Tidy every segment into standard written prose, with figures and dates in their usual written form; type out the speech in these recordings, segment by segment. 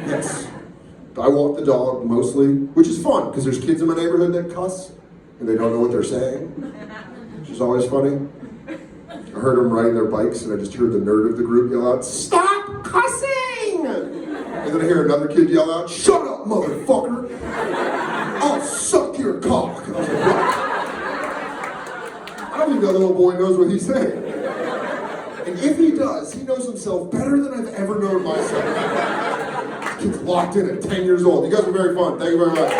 Yes. I walk the dog mostly, which is fun, because there's kids in my neighborhood that cuss, and they don't know what they're saying, which is always funny. I heard them riding their bikes, and I just heard the nerd of the group yell out, "Stop cussing!" And then I hear another kid yell out, "Shut up, motherfucker! I'll suck your cock!" And I was like, what? I don't think that little boy knows what he's saying. And if he does, he knows himself better than I've ever known myself. This kid's locked in at 10 years old. You guys were very fun. Thank you very much.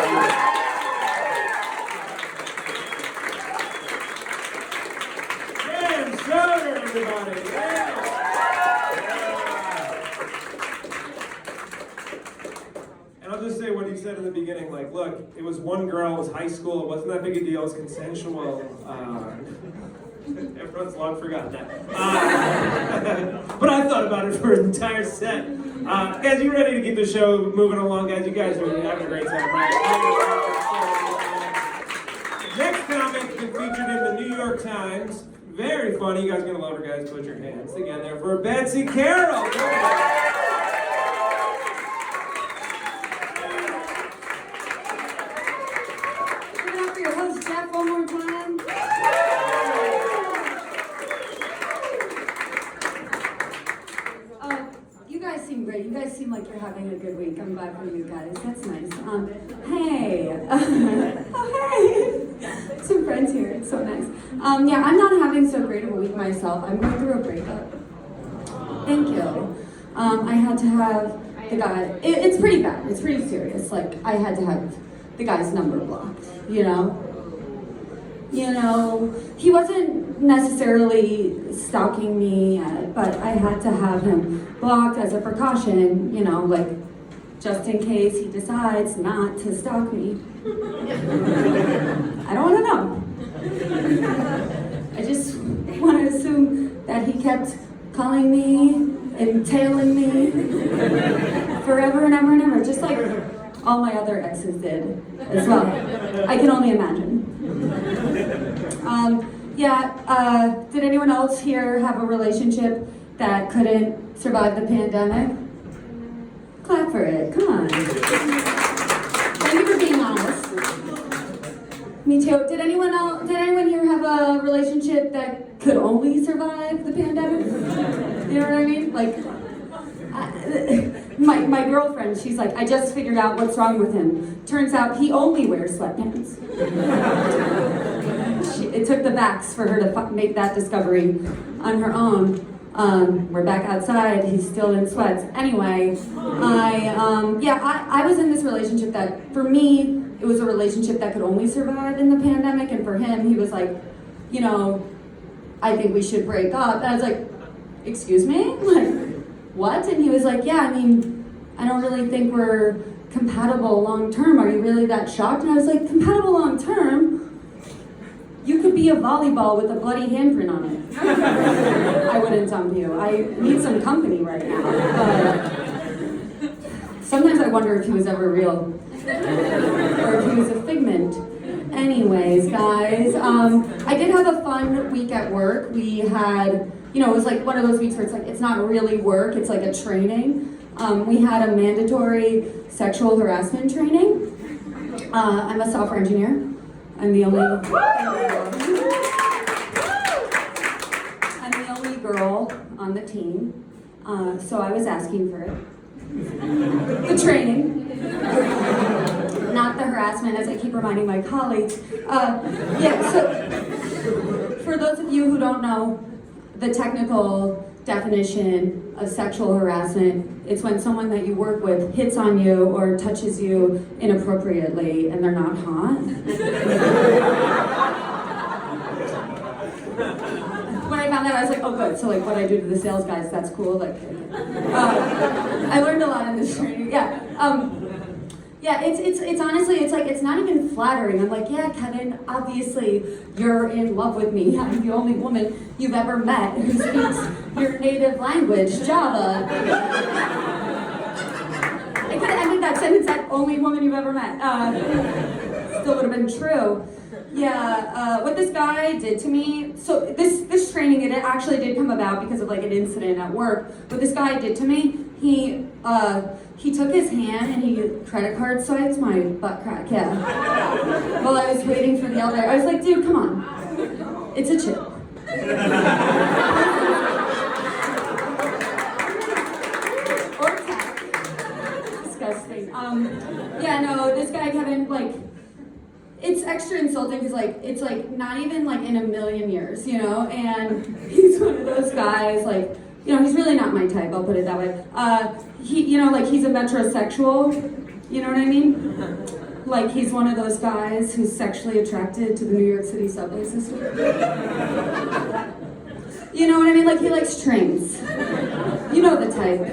Jam Sugar, everybody. Yeah. And I'll just say what he said in the beginning, like, look, it was one girl, it was high school, it wasn't that big a deal, it was consensual. Everyone's long forgotten that. But I thought about it for an entire set. Guys, you ready to get the show moving along, guys? You guys are having a great time, right? Next comic been featured in the New York Times. Very funny. You guys are going to love her, guys. Put your hands together for Betsy Carroll. Give it up for your host, Jeff, one more time. You guys seem great. You guys seem like you're having a good week. I'm glad for you guys. That's nice. Hey. Oh, hey. Some friends here. It's so nice. Yeah, I'm not having so great of a week myself. I'm going through a breakup. Thank you. I had to have the guy. It's pretty bad. It's pretty serious. Like, I had to have the guy's number blocked, you know? He wasn't necessarily stalking me, but I had to have him blocked as a precaution, like, just in case he decides not to stalk me. I don't want to know. I just want to assume that he kept calling me and tailing me forever and ever and ever, just like all my other exes did as well. I can only imagine. Did anyone else here have a relationship that couldn't survive the pandemic? Clap for it, come on. Thank you for being honest. Me too. Did anyone here have a relationship that could only survive the pandemic? You know what I mean? Like, my girlfriend, she's like, I just figured out what's wrong with him. Turns out he only wears sweatpants. It took the vax for her to make that discovery on her own. We're back outside, he's still in sweats. Anyway, I was in this relationship that, for me, it was a relationship that could only survive in the pandemic, and for him, he was like, I think we should break up. And I was like, excuse me? Like, what? And he was like, yeah, I don't really think we're compatible long term. Are you really that shocked? And I was like, compatible long term? You could be a volleyball with a bloody handprint on it. I wouldn't dump you. I need some company right now. Sometimes I wonder if he was ever real. Or if he was a figment. Anyways, guys, I did have a fun week at work. We had, it was like one of those weeks where it's like, it's not really work, it's like a training. We had a mandatory sexual harassment training. I'm a software engineer. I'm the only girl on the team, so I was asking for it. The training, not the harassment, as I keep reminding my colleagues. So for those of you who don't know the technical definition of sexual harassment, it's when someone that you work with hits on you or touches you inappropriately and they're not hot. When I found that, I was like, oh good, so like what I do to the sales guys, that's cool. Like, I learned a lot in this training. It's honestly, it's like, it's not even flattering. I'm like, yeah, Kevin, obviously you're in love with me. I'm the only woman you've ever met who speaks your native language, Java. I could have ended that sentence at only woman you've ever met. Still would have been true. What this guy did to me, so this training, it actually did come about because of like an incident at work. What this guy did to me, he took his hand and he credit card swiped my butt crack, yeah. While I was waiting for the elevator. I was like, dude, come on. It's a chip. Or tap. Disgusting. Yeah, no, this guy, Kevin, like, it's extra insulting because, like, it's, like, not even, like, in a million years, you know? And he's one of those guys, like, you know, he's really not my type, I'll put it that way. You know, like, he's a metrosexual, you know what I mean? Like, he's one of those guys who's sexually attracted to the New York City subway system. You know what I mean? Like, he likes trains. You know the type.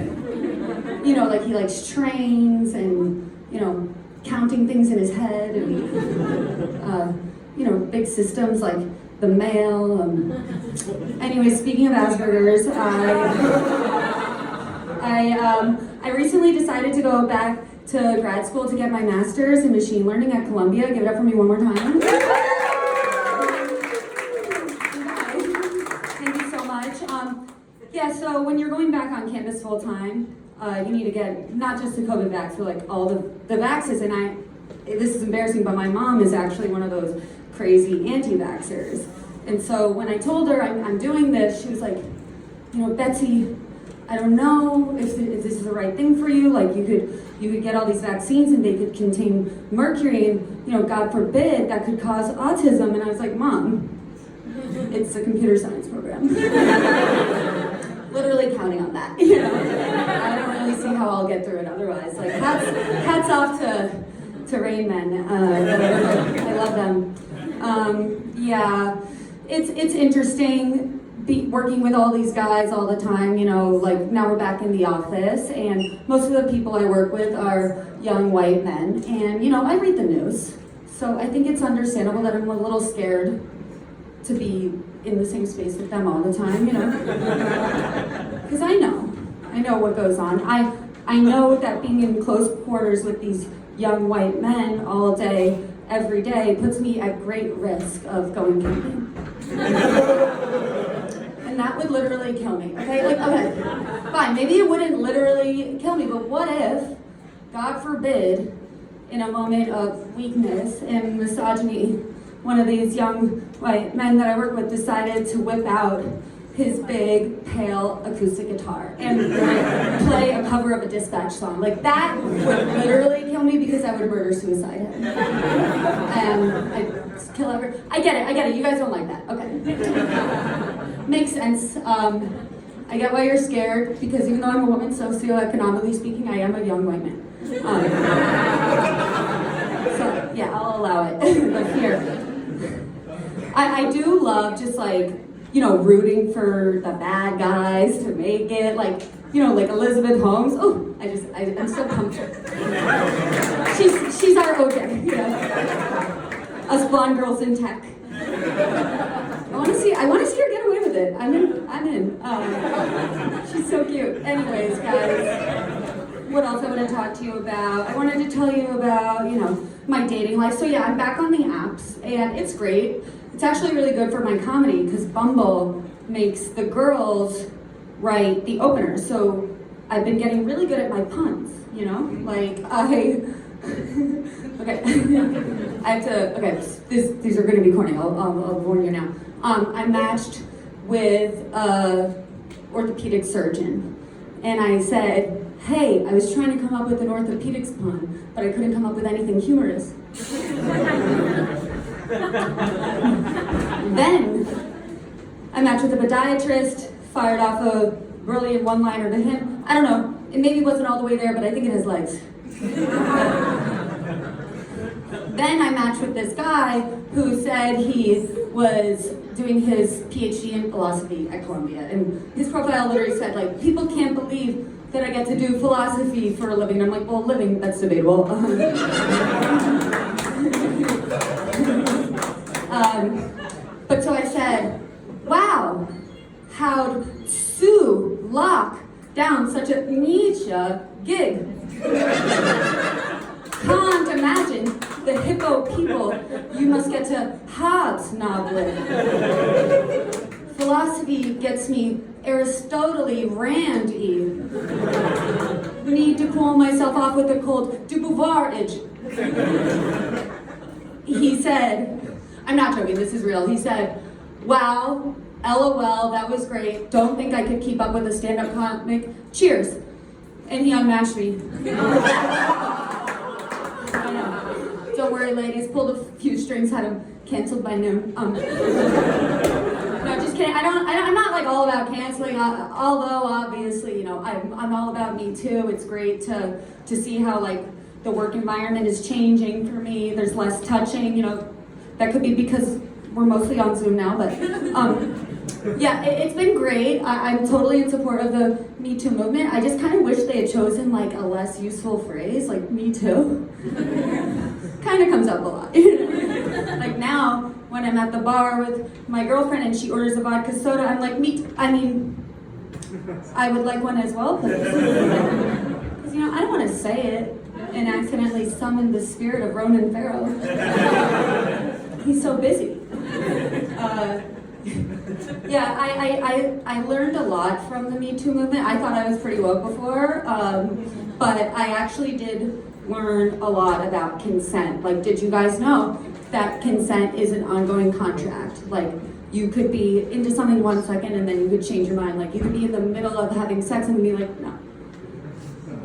You know, like, he likes trains and, you know, counting things in his head and, you know, big systems like the mail. Anyway, speaking of Asperger's, I recently decided to go back to grad school to get my master's in machine learning at Columbia. Give it up for me one more time. Thank you so much. Yeah, so when you're going back on campus full time, you need to get not just the COVID vax, but like all the vaxes. And this is embarrassing, but my mom is actually one of those crazy anti-vaxxers. And so when I told her I'm doing this, she was like, you know, Betsy, I don't know if this is the right thing for you. Like you could get all these vaccines and they could contain mercury and, you know, God forbid, that could cause autism. And I was like, Mom, it's a computer science program. Literally counting on that, you know. I don't really see how I'll get through it otherwise. Like hats off to Rain Men. I love them. Yeah, it's interesting working with all these guys all the time, you know, like now we're back in the office and most of the people I work with are young white men and, you know, I read the news. So I think it's understandable that I'm a little scared to be in the same space with them all the time, you know? Because I know what goes on. I know that being in close quarters with these young white men all day, every day, puts me at great risk of going camping. And that would literally kill me, okay? Like, okay, fine, maybe it wouldn't literally kill me, but what if, God forbid, in a moment of weakness and misogyny, one of these young white men that I work with decided to whip out his big, pale acoustic guitar and play a cover of a Dispatch song. Like, that would literally kill me because I would murder-suicide him. And I'd kill everyone. I get it. You guys don't like that. Okay. Makes sense. I get why you're scared because even though I'm a woman, socioeconomically speaking, I am a young white man. So, yeah, I'll allow it. But here. I do love just like, you know, rooting for the bad guys to make it, like, you know, like Elizabeth Holmes. Oh, I'm so pumped. She's our OJ, you know. Us blonde girls in tech. I want to see her get away with it. I'm in. She's so cute. Anyways, guys, what else I want to talk to you about? I wanted to tell you about, you know, my dating life. So yeah, I'm back on the apps, and it's great. It's actually really good for my comedy because Bumble makes the girls write the openers. So I've been getting really good at my puns, you know? Like okay. These are gonna be corny, I'll warn you now. I matched with a orthopedic surgeon and I said, hey, I was trying to come up with an orthopedics pun, but I couldn't come up with anything humorous. Then I matched with a podiatrist, fired off a brilliant one-liner to him. I don't know, it maybe wasn't all the way there, but I think it has legs. Then I matched with this guy who said he was doing his PhD in philosophy at Columbia. And his profile literally said, like, people can't believe that I get to do philosophy for a living. And I'm like, well, living, that's debatable. But so I said, wow, how'd Sue lock down such a niche gig? Can't imagine the hippo people you must get to hobsnob with. Philosophy gets me Aristotely randy. Need to cool myself off with a cold de Beauvoir-age. He said, I'm not joking, this is real. He said, wow, LOL, that was great. Don't think I could keep up with a stand-up comic. Cheers. And he unmatched me. I know. Don't worry, ladies. Pulled a few strings, had him canceled by noon. No, just kidding. I'm not like all about canceling. Although obviously, you know, I'm all about me too. It's great to see how like the work environment is changing for me. There's less touching. You know, that could be because we're mostly on Zoom now, but yeah, it's been great. I'm totally in support of the Me Too movement. I just kind of wish they had chosen like a less useful phrase, like Me Too. Kind of comes up a lot. Like now, when I'm at the bar with my girlfriend and she orders a vodka soda, I'm like, I would like one as well, please. Because, you know, I don't want to say it and accidentally summon the spirit of Ronan Farrow. He's so busy. Yeah, I learned a lot from the Me Too movement. I thought I was pretty woke before, but I actually did learn a lot about consent. Like, did you guys know that consent is an ongoing contract? Like, you could be into something 1 second and then you could change your mind. Like, you could be in the middle of having sex and be like,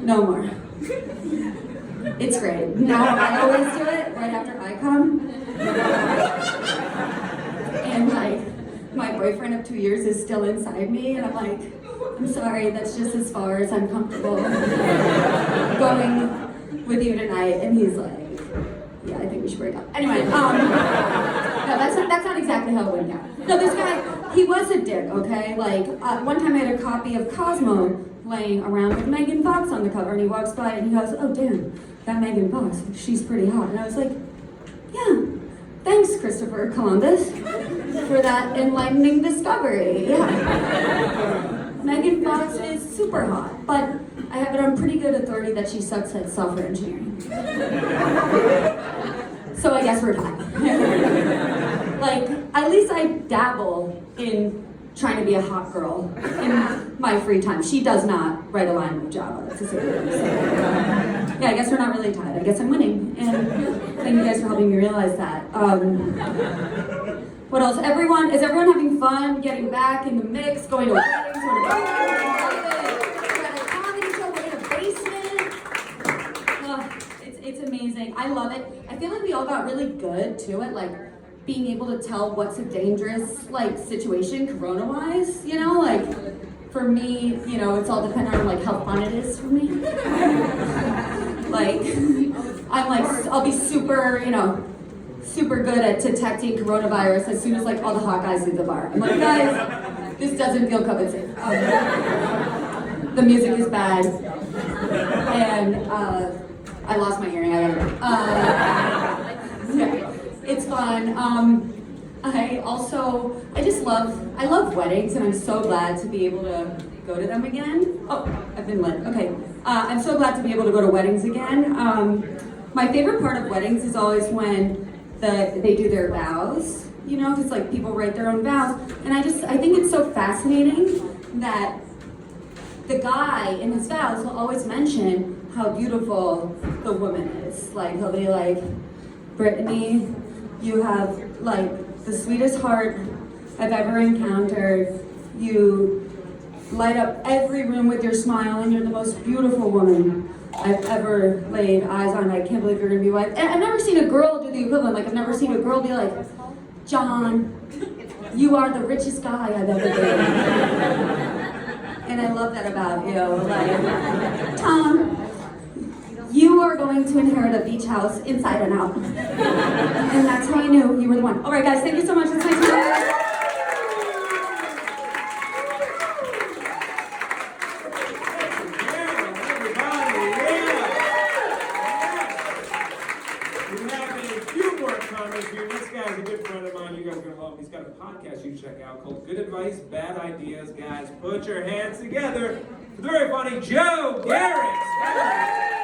no more. It's great. Now I always do it right after I come. And like, my boyfriend of 2 years is still inside me, and I'm like, I'm sorry, that's just as far as I'm comfortable going with you tonight. And he's like, yeah, I think we should break up. Anyway, no, that's not exactly how it went down. No, this guy, he was a dick, okay? Like, one time I had a copy of Cosmo laying around with Megan Fox on the cover, and he walks by and he goes, oh damn, that Megan Fox, she's pretty hot. And I was like, yeah, thanks, Christopher Columbus, for that enlightening discovery. Yeah. Megan Fox is super hot, but I have it on pretty good authority that she sucks at software engineering. So I guess we're done. Like, at least I dabble in trying to be a hot girl in my free time. She does not write a line of Java, that's a secret. So, yeah, I guess we're not really tied. I guess I'm winning. And thank you guys for helping me realize that. What else? Is everyone having fun getting back in the mix, going to weddings, going to a comedy show, we're in a basement. It's amazing. I love it. I feel like we all got really good too at like being able to tell what's a dangerous like situation corona-wise, you know, like for me, you know, it's all dependent on like how fun it is for me. Like I'm like, I'll be super, you know, super good at detecting coronavirus as soon as like all the hot guys leave the bar. I'm like, guys, this doesn't feel COVID safe. The music is bad, and I lost my hearing. I gotta go. Yeah, it's fun. I love weddings, and I'm so glad to be able to go to them again. Oh, I've been lit. Okay, I'm so glad to be able to go to weddings again. My favorite part of weddings is always when they do their vows, you know, because like people write their own vows, and I think it's so fascinating that the guy in his vows will always mention how beautiful the woman is. Like he'll be like, Brittany, you have like the sweetest heart I've ever encountered. You light up every room with your smile, and you're the most beautiful woman I've ever laid eyes on. I can't believe you're gonna be wife. And I've never seen a girl do the equivalent. Like I've never seen a girl be like, John, you are the richest guy I've ever dated. And I love that about you. Like, Tom, you are going to inherit a beach house inside and out. And that's how I knew you were the one. All right, guys, thank you so much. It's nice to meet you. This guy's a good friend of mine. You guys are gonna love him. He's got a podcast you check out called Good Advice, Bad Ideas. Guys, put your hands together for the very funny Joe Garrett.